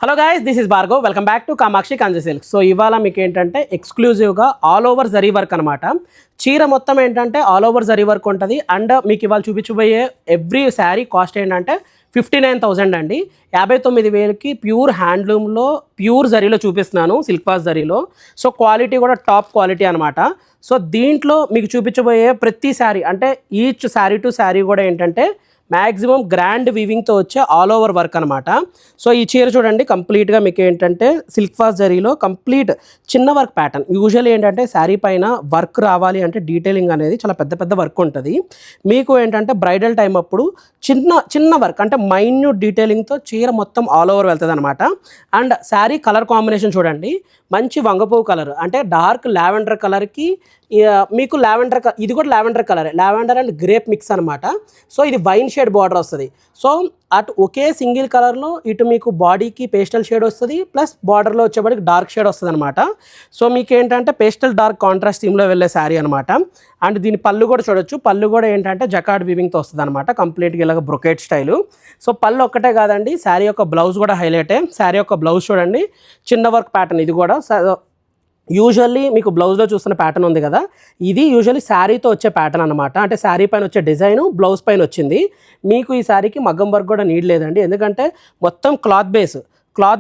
Hello guys, this is Bhargav. Welcome back to Kamakshi Kanchi silk. So ఇవాళ మీకు ఏంటంటే ఎక్స్క్లూజివ్గా ఆల్ ఓవర్ జరీ వర్క్ అనమాట. చీర మొత్తం ఏంటంటే ఆల్ ఓవర్ జరీ వర్క్ ఉంటుంది. అండ్ మీకు ఇవాళ చూపించబోయే ఎవ్రీ శారీ కాస్ట్ ఏంటంటే 59,000 అండి. 59,000కి ప్యూర్ హ్యాండ్లూమ్లో ప్యూర్ జరీలో చూపిస్తున్నాను, సిల్క్ వాష్ జరీలో. సో క్వాలిటీ కూడా టాప్ క్వాలిటీ అనమాట. సో దీంట్లో మీకు చూపించబోయే ప్రతి శారీ అంటే ఈచ్ శారీ టు శారీ కూడా ఏంటంటే మ్యాక్సిమం గ్రాండ్ వీవింగ్తో వచ్చే ఆల్ ఓవర్ వర్క్ అనమాట. సో ఈ చీర చూడండి, కంప్లీట్గా మీకు ఏంటంటే సిల్క్ వాష్ జరీలో కంప్లీట్ చిన్న వర్క్ ప్యాటర్న్. యూజువల్లీ ఏంటంటే శారీ పైన వర్క్ రావాలి అంటే డీటెయిలింగ్ అనేది చాలా పెద్ద పెద్ద వర్క్ ఉంటుంది. మీకు ఏంటంటే బ్రైడల్ టైం అప్పుడు చిన్న చిన్న వర్క్ అంటే మైన్యూట్ డీటెయిలింగ్తో చీర మొత్తం ఆల్ ఓవర్ వెళ్తుంది అనమాట. అండ్ శారీ కలర్ కాంబినేషన్ చూడండి, మంచి వంగపువ్వు కలర్ అంటే డార్క్ లావెండర్ కలర్కి మీకు లావెండర్ ఇది కూడా lavender colour, lavender and grape mix అనమాట. సో ఇది వైన్ షేడ్ బార్డర్ వస్తుంది. సో అటు ఒకే సింగిల్ కలర్లో ఇటు మీకు బాడీకి పేస్టల్ షేడ్ వస్తుంది, ప్లస్ బార్డర్లో వచ్చేవాడికి డార్క్ షేడ్ వస్తుంది అనమాట. సో మీకు ఏంటంటే పేస్టల్ డార్క్ కాంట్రాస్ట్ థీమ్లో వెళ్ళే శారీ అనమాట. అండ్ దీని పళ్ళు కూడా చూడొచ్చు, పళ్ళు కూడా ఏంటంటే జకార్డ్ వీవింగ్తో వస్తుంది అనమాట, కంప్లీట్గా ఇలాగ బ్రొకెట్ స్టైలు. సో పళ్ళు ఒక్కటే కాదండి, శారీ యొక్క బ్లౌజ్ కూడా హైలైటే. శారీ యొక్క బ్లౌజ్ చూడండి, చిన్న వర్క్ ప్యాటర్న్. ఇది కూడా యూజువల్లీ మీకు బ్లౌజ్లో చూస్తున్న ప్యాటర్న్ ఉంది కదా, ఇది యూజువల్లీ శారీతో వచ్చే ప్యాటర్న్ అనమాట. అంటే శారీ పైన వచ్చే డిజైను బ్లౌజ్ పైన వచ్చింది. మీకు ఈ శారీకి మగ్గం వర్క్ కూడా నీడ్ లేదండి, ఎందుకంటే మొత్తం క్లాత్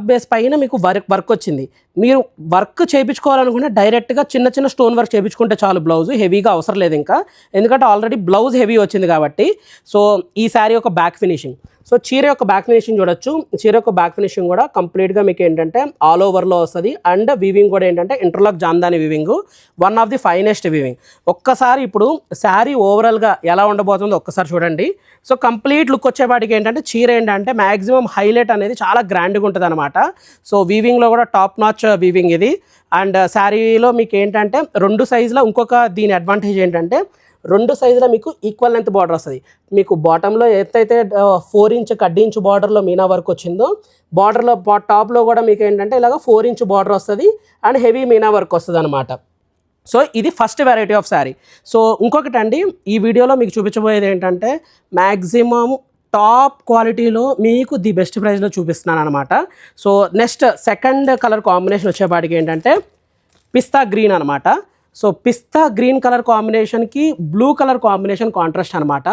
బేస్ పైన మీకు వర్క్ వచ్చింది. మీరు వర్క్ చేయించుకోవాలనుకుంటే డైరెక్ట్గా చిన్న చిన్న స్టోన్ వర్క్ చేయించుకుంటే చాలు, బ్లౌజ్ హెవీగా అవసరం లేదు ఇంకా, ఎందుకంటే ఆల్రెడీ బ్లౌజ్ హెవీ వచ్చింది కాబట్టి. సో ఈ శారీ యొక్క బ్యాక్ ఫినిషింగ్, సో చీర యొక్క బ్యాక్ ఫినిషింగ్ చూడొచ్చు. చీర యొక్క బ్యాక్ ఫినిషింగ్ కూడా కంప్లీట్గా మీకు ఏంటంటే ఆల్ ఓవర్లో వస్తుంది. అండ్ వీవింగ్ కూడా ఏంటంటే interlock Jamdani weaving, one of the finest weaving. ఒక్కసారి ఇప్పుడు శారీ ఓవరాల్గా ఎలా ఉండబోతుందో ఒక్కసారి చూడండి. సో కంప్లీట్ లుక్ వచ్చేపాటికి ఏంటంటే చీర ఏంటంటే మ్యాక్సిమం హైలైట్ అనేది చాలా గ్రాండ్గా ఉంటుంది అనమాట. సో వీవింగ్లో కూడా టాప్ నాచ్ వీవింగ్ ఇది. అండ్ శారీలో మీకు ఏంటంటే రెండు సైజులో ఇంకొక దీని అడ్వాంటేజ్ ఏంటంటే రెండు సైజులో మీకు ఈక్వల్ లెంత్ బార్డర్ వస్తుంది. మీకు బాటంలో ఎత్తైతే 4 ఇంచ్ కడ్డీ ఇంచ్ బార్డర్లో మీనా వర్క్ వచ్చిందో, బార్డర్లో టాప్లో కూడా మీకు ఏంటంటే ఇలాగ 4 ఇంచ్ బార్డర్ వస్తుంది అండ్ హెవీ మీనా వర్క్ వస్తుంది అనమాట. సో ఇది first variety of sari. So ఇంకొకటి అండి, ఈ వీడియోలో మీకు చూపించబోయేది ఏంటంటే మ్యాక్సిమం టాప్ క్వాలిటీలో మీకు ది బెస్ట్ ప్రైస్లో చూపిస్తున్నాను అనమాట. So next second colour combination వచ్చేపాటికి ఏంటంటే పిస్తా గ్రీన్ అనమాట. సో పిస్తా గ్రీన్ కలర్ కాంబినేషన్కి బ్లూ కలర్ కాంబినేషన్ కాంట్రాస్ట్ అనమాట.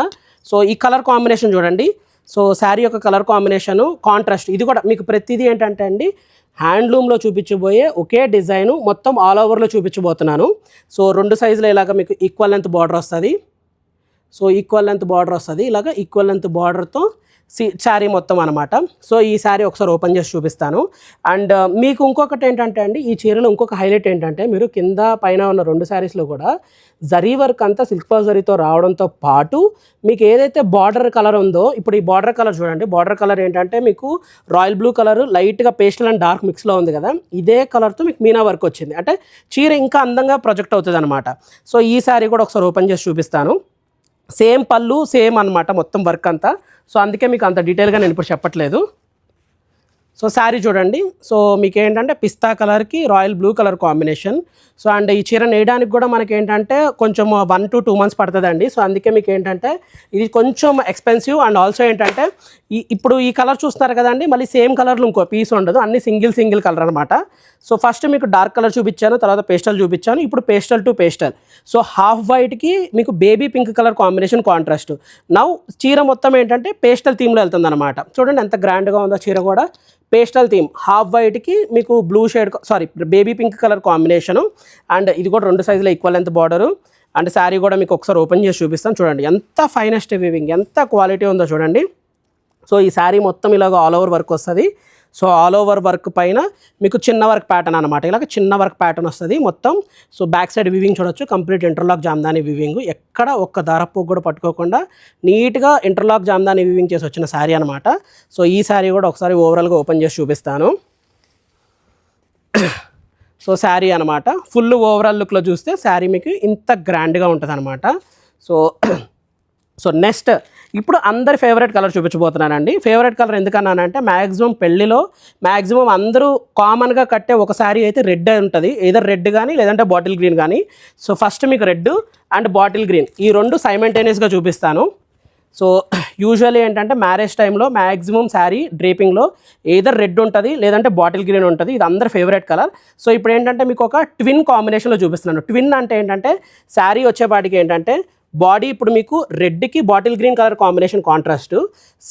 సో ఈ కలర్ కాంబినేషన్ చూడండి. సో శారీ యొక్క కలర్ కాంబినేషను కాంట్రాస్ట్. ఇది కూడా మీకు ప్రతిదీ ఏంటంటే అండి హ్యాండ్లూమ్లో చూపించబోయే ఒకే డిజైను మొత్తం ఆల్ ఓవర్లో చూపించబోతున్నాను. సో రెండు సైజులో ఇలాగ మీకు ఈక్వల్ లెంత్ బార్డర్ వస్తుంది. సో ఈక్వల్ లెంత్ బార్డర్ వస్తుంది, ఇలాగ ఈక్వల్ లెంత్ బార్డర్తో శారీ మొత్తం అనమాట. సో ఈ శారీ ఒకసారి ఓపెన్ చేసి చూపిస్తాను. అండ్ మీకు ఇంకొకటి ఏంటంటే అండి, ఈ చీరలో ఇంకొక హైలైట్ ఏంటంటే మీరు కింద పైన ఉన్న రెండు శారీస్లో కూడా జరీ వర్క్ అంతా సిల్క్ వాష్ జరీతో రావడంతో పాటు మీకు ఏదైతే బార్డర్ కలర్ ఉందో, ఇప్పుడు ఈ బార్డర్ కలర్ చూడండి, బార్డర్ కలర్ ఏంటంటే మీకు రాయల్ బ్లూ కలర్ లైట్గా పేస్టల్ అండ్ డార్క్ మిక్స్లో ఉంది కదా, ఇదే కలర్తో మీకు మీనా వర్క్ వచ్చింది. అంటే చీర ఇంకా అందంగా ప్రొజెక్ట్ అవుతుంది అనమాట. సో ఈ శారీ కూడా ఒకసారి ఓపెన్ చేసి చూపిస్తాను. సేమ్ పళ్ళు సేమ్ అనమాట మొత్తం వర్క్ అంతా. సో అందుకే మీకు అంత డీటెయిల్గా నేను ఇప్పుడు చెప్పట్లేదు. సో శారీ చూడండి. సో మీకు ఏంటంటే పిస్తా కలర్కి royal blue colour combination. So and ఈ చీర నేయడానికి కూడా మనకి ఏంటంటే కొంచెం 1 to 2 months పడుతుందండి. సో అందుకే మీకు ఏంటంటే ఇది కొంచెం ఎక్స్పెన్సివ్. అండ్ ఆల్సో ఏంటంటే ఇప్పుడు ఈ కలర్ చూస్తున్నారు కదండి, మళ్ళీ సేమ్ కలర్లో ఇంకో పీస్ ఉండదు, అన్ని సింగిల్ కలర్ అనమాట. సో ఫస్ట్ మీకు డార్క్ కలర్ చూపించాను, తర్వాత పేస్టల్ చూపించాను, ఇప్పుడు pastel to pastel. So half వైట్కి మీకు baby pink colour combination contrast. Now చీర మొత్తం ఏంటంటే పేస్టల్ థీమ్లో వెళ్తుంది అనమాట. చూడండి ఎంత గ్రాండ్గా ఉందో చీర కూడా. పేస్టల్ థీమ్, హాఫ్ వైట్కి మీకు blue shade baby pink colour combination. And ఇది కూడా రెండు సైజులో equal length border. And sari కూడా మీకు ఒకసారి ఓపెన్ చేసి చూపిస్తాను. చూడండి ఎంత ఫైనెస్ట్ వీవింగ్, ఎంత క్వాలిటీ ఉందో చూడండి. సో ఈ శారీ మొత్తం ఇలాగ ఆల్ ఓవర్ వర్క్ వస్తుంది. సో ఆల్ ఓవర్ వర్క్ పైన మీకు చిన్న వర్క్ ప్యాటర్న్ అనమాట, ఇలాగ చిన్న వర్క్ ప్యాటర్న్ వస్తుంది మొత్తం. సో బ్యాక్ సైడ్ వీవింగ్ చూడొచ్చు, కంప్లీట్ ఇంటర్లాక్ జామ్దాని వీవింగ్, ఎక్కడ ఒక్క దారపు కూడా పట్టుకోకుండా నీట్గా ఇంటర్లాక్ జామ్దాని వీవింగ్ చేసి వచ్చిన శారీ అనమాట. సో ఈ శారీ కూడా ఒకసారి ఓవరాల్గా ఓపెన్ చేసి చూపిస్తాను. సో శారీ అనమాట ఫుల్ ఓవరాల్ లుక్లో చూస్తే శారీ మీకు ఇంత గ్రాండ్గా ఉంటుంది అనమాట. సో నెక్స్ట్ ఇప్పుడు అందరి ఫేవరెట్ కలర్ చూపించబోతున్నానండి. ఫేవరెట్ కలర్ ఎందుకన్నానంటే మ్యాక్సిమం పెళ్ళిలో మ్యాక్సిమం అందరూ కామన్గా కట్టే ఒక శారీ అయితే రెడ్ ఉంటుంది, ఏదో రెడ్ కానీ లేదంటే బాటిల్ గ్రీన్ కానీ. సో ఫస్ట్ మీకు రెడ్ అండ్ బాటిల్ గ్రీన్ ఈ రెండు సైమల్టేనియస్గా చూపిస్తాను. సో యూజువల్లీ ఏంటంటే మ్యారేజ్ టైంలో మ్యాక్సిమం శారీ డ్రేపింగ్లో ఏదర్ రెడ్ ఉంటుంది లేదంటే బాటిల్ గ్రీన్ ఉంటుంది. ఇది అందరి ఫేవరెట్ కలర్. సో ఇప్పుడు ఏంటంటే మీకు ఒక ట్విన్ కాంబినేషన్లో చూపిస్తున్నాను. ట్విన్ అంటే ఏంటంటే శారీ వచ్చేపాటికి ఏంటంటే బాడీ ఇప్పుడు మీకు రెడ్కి bottle green colour combination contrast,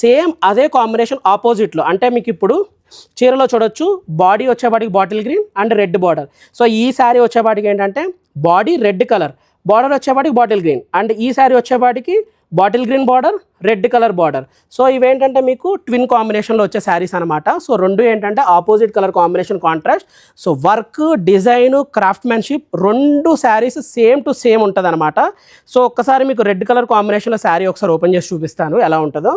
same అదే కాంబినేషన్ ఆపోజిట్లో అంటే మీకు ఇప్పుడు చీరలో చూడొచ్చు బాడీ వచ్చేపాటికి bottle green and red border. So ఈ శారీ వచ్చేపాటికి ఏంటంటే బాడీ రెడ్ కలర్, బార్డర్ వచ్చేపాటికి బాటిల్ గ్రీన్, అండ్ ఈ శారీ వచ్చేపాటికి bottle green border, red colour border. So ఇవేంటంటే మీకు ట్విన్ కాంబినేషన్లో వచ్చే శారీస్ అనమాట. సో రెండు ఏంటంటే opposite colour combination contrast. So work, design, craftsmanship రెండు శారీస్ సేమ్ టు సేమ్ ఉంటుంది అనమాట. సో ఒక్కసారి మీకు రెడ్ కలర్ కాంబినేషన్లో శారీ ఒకసారి ఓపెన్ చేసి చూపిస్తాను ఎలా ఉంటుందో.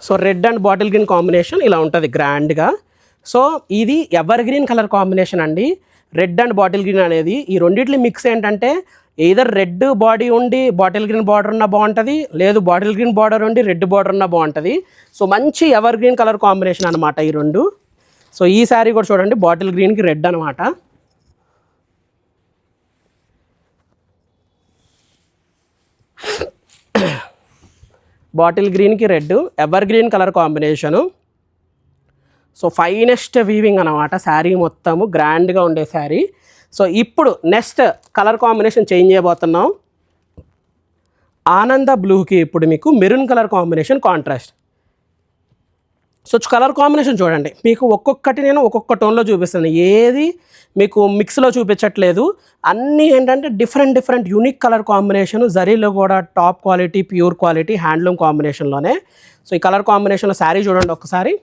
So red and bottle green combination ఇలా ఉంటుంది గ్రాండ్గా. సో ఇది ఎవర్ గ్రీన్ కలర్ కాంబినేషన్ అండి. రెడ్ అండ్ బాటిల్ గ్రీన్ అనేది ఈ రెండిట్లి మిక్స్ ఏంటంటే ఏదర్ రెడ్ బాడీ ఉండి బాటిల్ గ్రీన్ బార్డర్ ఉన్న బాగుంటుంది, లేదు బాటిల్ గ్రీన్ బార్డర్ ఉండి రెడ్ బార్డర్ ఉన్న బాగుంటుంది. సో మంచి ఎవర్ గ్రీన్ కలర్ కాంబినేషన్ అనమాట ఈ రెండు. సో ఈ శారీ కూడా చూడండి బాటిల్ గ్రీన్కి రెడ్ అనమాట. బాటిల్ గ్రీన్కి red ever green colour combination. So finest weaving అనమాట శారీ మొత్తము గ్రాండ్గా ఉండే శారీ. సో ఇప్పుడు నెక్స్ట్ కలర్ కాంబినేషన్ చేంజ్ చేయబోతున్నాం. ఆనంద బ్లూకి ఇప్పుడు మీకు maroon colour combination contrast. So colour combination చూడండి, మీకు ఒక్కొక్కటి నేను ఒక్కొక్క టోన్లో చూపిస్తాను, ఏది మీకు మిక్స్లో చూపించట్లేదు. అన్నీ ఏంటంటే డిఫరెంట్ యూనిక్ కలర్ కాంబినేషన్, జరీలో కూడా top quality, pure quality, handloom కాంబినేషన్లోనే. సో ఈ కలర్ కాంబినేషన్లో శారీ చూడండి ఒక్కసారి.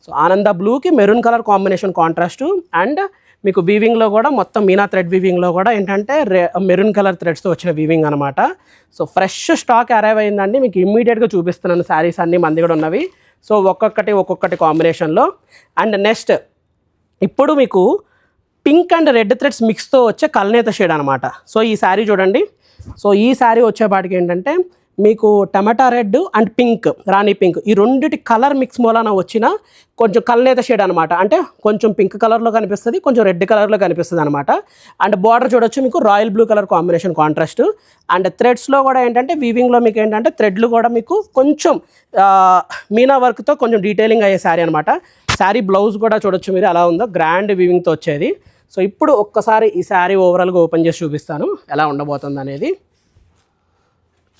సో ఆనంద బ్లూకి maroon colour combination contrast, and మీకు వీవింగ్లో కూడా మొత్తం మీనా థ్రెడ్ వీవింగ్లో కూడా ఏంటంటే మెరూన్ కలర్ థ్రెడ్స్తో వచ్చిన వీవింగ్ అనమాట. సో ఫ్రెష్ స్టాక్ అరైవ్ అయిందండి, మీకు ఇమ్మీడియట్గా చూపిస్తున్నాను శారీస్ అన్నీ మంది కూడా ఉన్నవి. సో ఒక్కొక్కటి కాంబినేషన్లో. అండ్ నెక్స్ట్ ఇప్పుడు మీకు పింక్ అండ్ రెడ్ థ్రెడ్స్ మిక్స్తో వచ్చే కల్నేత షేడ్ అనమాట. సో ఈ శారీ చూడండి. సో ఈ శారీ వచ్చేపాటికి ఏంటంటే మీకు టమాటా రెడ్ అండ్ పింక్, రాణి పింక్, ఈ రెండిటి కలర్ మిక్స్ మూలాన వచ్చిన కొంచెం కల్నేత షేడ్ అనమాట. అంటే కొంచెం పింక్ కలర్లో కనిపిస్తుంది, కొంచెం రెడ్ కలర్లో కనిపిస్తుంది అనమాట. అండ్ బార్డర్ చూడొచ్చు మీకు royal blue colour combination contrast. And థ్రెడ్స్లో కూడా ఏంటంటే వీవింగ్లో మీకు ఏంటంటే థ్రెడ్లు కూడా మీకు కొంచెం మీనా వర్క్తో కొంచెం డీటెయిలింగ్ అయ్యే శారీ అనమాట. శారీ బ్లౌజ్ కూడా చూడొచ్చు మీరు ఎలా ఉందో, గ్రాండ్ వీవింగ్తో వచ్చేది. సో ఇప్పుడు ఒక్కసారి ఈ శారీ ఓవరాల్గా ఓపెన్ చేసి చూపిస్తాను ఎలా ఉండబోతుంది అనేది.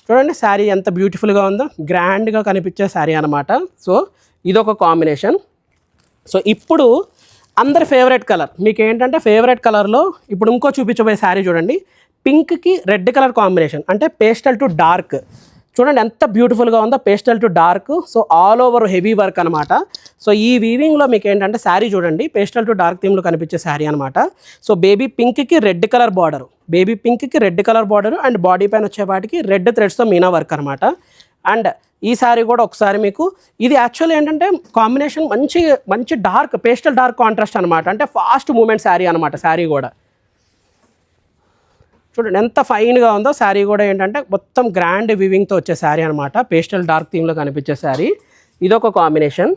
చూడండి శారీ ఎంత బ్యూటిఫుల్గా ఉందో, గ్రాండ్గా కనిపించే శారీ అనమాట. సో ఇదొక కాంబినేషన్. సో ఇప్పుడు అందరి ఫేవరెట్ కలర్ మీకు ఏంటంటే ఫేవరెట్ కలర్లో ఇప్పుడు ఇంకో చూపించబోయే శారీ చూడండి. పింక్కి రెడ్ కలర్ కాంబినేషన్, అంటే పేస్టల్ టు డార్క్. చూడండి ఎంత బ్యూటిఫుల్గా ఉందో, pastel to dark. So all over heavy work అనమాట. సో ఈ వీవింగ్లో మీకు ఏంటంటే శారీ చూడండి పేస్టల్ టు డార్క్ థీమ్లో కనిపించే శారీ అనమాట. సో బేబీ పింక్కి రెడ్ కలర్ బార్డర్, బేబీ పింక్కి red colour border, and body పైన వచ్చేపాటికి రెడ్ థ్రెడ్స్తో మీనా వర్క్ అనమాట. అండ్ ఈ శారీ కూడా ఒకసారి మీకు ఇది యాక్చువల్లీ ఏంటంటే కాంబినేషన్ మంచి డార్క్ పేస్టల్ డార్క్ కాంట్రాస్ట్ అనమాట. అంటే ఫాస్ట్ మూమెంట్ శారీ అనమాట. శారీ కూడా చూడండి ఎంత ఫైన్గా ఉందో. శారీ కూడా ఏంటంటే మొత్తం గ్రాండ్ వివింగ్తో వచ్చే శారీ అనమాట. పేస్టల్ డార్క్ థీమ్లో కనిపించే శారీ ఇదొక కాంబినేషన్.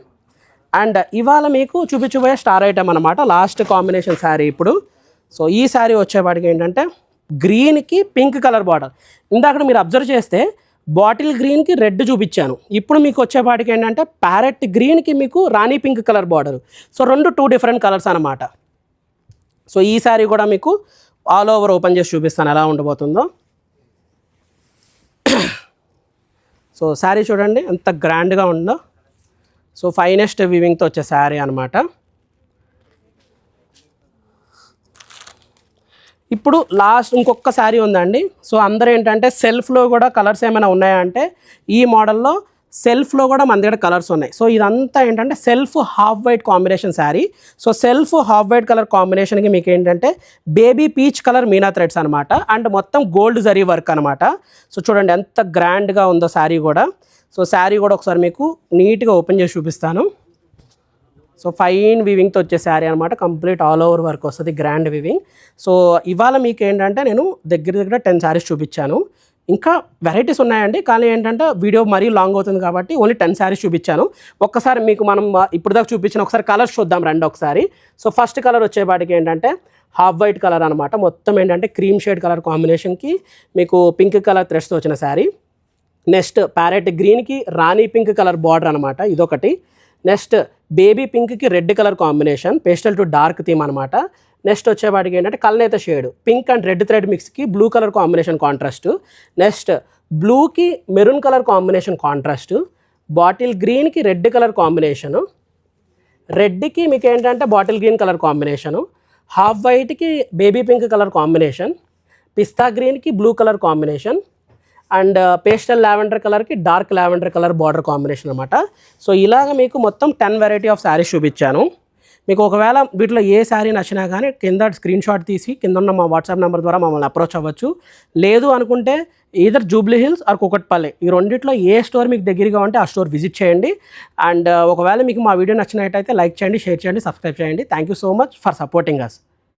అండ్ ఇవాళ మీకు చూపించబోయే స్టార్ ఐటమ్ అనమాట, లాస్ట్ కాంబినేషన్ శారీ ఇప్పుడు. సో ఈ శారీ వచ్చేపాటికి ఏంటంటే గ్రీన్కి పింక్ కలర్ బార్డర్. ఇందాక మీరు అబ్జర్వ్ చేస్తే బాటిల్ గ్రీన్కి రెడ్ చూపించాను, ఇప్పుడు మీకు వచ్చేపాటికి ఏంటంటే ప్యారెట్ గ్రీన్కి మీకు రాణి pink colour border. So two different colours అనమాట. సో ఈ శారీ కూడా మీకు ఆల్ ఓవర్ ఓపెన్ చేసి చూపిస్తాను ఎలా ఉండబోతుందో. సో శారీ చూడండి ఎంత గ్రాండ్గా ఉందో. సో ఫైనెస్ట్ వీవింగ్తో వచ్చే శారీ అనమాట. ఇప్పుడు లాస్ట్ ఇంకొక శారీ ఉందండి. సో అందరూ ఏంటంటే సెల్ఫ్లో కూడా కలర్స్ ఏమైనా ఉన్నాయా అంటే ఈ మోడల్లో సెల్ఫ్లో కూడా మన దగ్గర కలర్స్ ఉన్నాయి. సో ఇదంతా ఏంటంటే self half white combination sari. So self half white colour కాంబినేషన్కి మీకు ఏంటంటే బేబీ పీచ్ కలర్ మీనా థ్రెడ్స్ అనమాట. అండ్ మొత్తం గోల్డ్ జరీ వర్క్ అనమాట. సో చూడండి ఎంత గ్రాండ్గా ఉందో శారీ కూడా. సో శారీ కూడా ఒకసారి మీకు నీట్గా ఓపెన్ చేసి చూపిస్తాను. సో ఫైన్ వీవింగ్తో వచ్చే శారీ అనమాట. కంప్లీట్ ఆల్ ఓవర్ వర్క్ వస్తుంది, గ్రాండ్ వీవింగ్. సో ఇవాళ మీకు ఏంటంటే నేను దగ్గర 10 శారీస్ చూపించాను. ఇంకా వెరైటీస్ ఉన్నాయండి, కానీ ఏంటంటే వీడియో మరీ లాంగ్ అవుతుంది కాబట్టి ఓన్లీ 10 శారీస్ చూపించాను. ఒక్కసారి మీకు మనం ఇప్పుడు దాకా చూపించిన ఒకసారి కలర్స్ చూద్దాం రండి ఒకసారి. సో ఫస్ట్ కలర్ వచ్చేపాటికి ఏంటంటే హాఫ్ వైట్ కలర్ అనమాట. మొత్తం ఏంటంటే క్రీమ్ షేడ్ కలర్ కాంబినేషన్కి మీకు పింక్ కలర్ థ్రెడ్స్తో వచ్చిన శారీ. నెక్స్ట్ ప్యారెట్ గ్రీన్కి రాణి పింక్ కలర్ బార్డర్ అనమాట, ఇదొకటి. నెక్స్ట్ బేబీ పింక్కి red colour combination, pastel to dark theme అనమాట. నెక్స్ట్ వచ్చేవాటికి ఏంటంటే కల్నేత shade, pink and red thread మిక్స్కి blue colour combination contrast. Next బ్లూకి maroon colour combination contrast. Bottle గ్రీన్కి రెడ్ కలర్ కాంబినేషను, రెడ్కి మీకు ఏంటంటే bottle green colour combination, half వైట్కి బేబీ పింక్ కలర్ కాంబినేషన్, పిస్తా గ్రీన్కి blue colour combination and pastel lavender కలర్కి dark lavender colour border combination అనమాట. సో ఇలాగ మీకు మొత్తం 10 వెరైటీ ఆఫ్ శారీస్ చూపించాను. మీకు ఒకవేళ వీటిలో ఏ శారీ నచ్చినా కానీ కింద స్క్రీన్ షాట్ తీసి కింద ఉన్న మా వాట్సాప్ నెంబర్ ద్వారా మమ్మల్ని అప్రోచ్ అవ్వచ్చు. లేదు అనుకుంటే ఈదర్ జూబ్లీ హిల్స్ ఆర్ కుకట్పల్లి, ఈ రెండిట్లో ఏ స్టోర్ మీకు దగ్గరగా ఉంటే ఆ స్టోర్ విజిట్ చేయండి. అండ్ ఒకవేళ మీకు మా వీడియో నచ్చినట్టయితే లైక్ చేయండి, షేర్ చేయండి, సబ్స్క్రైబ్ చేయండి. Thank you so much for supporting us.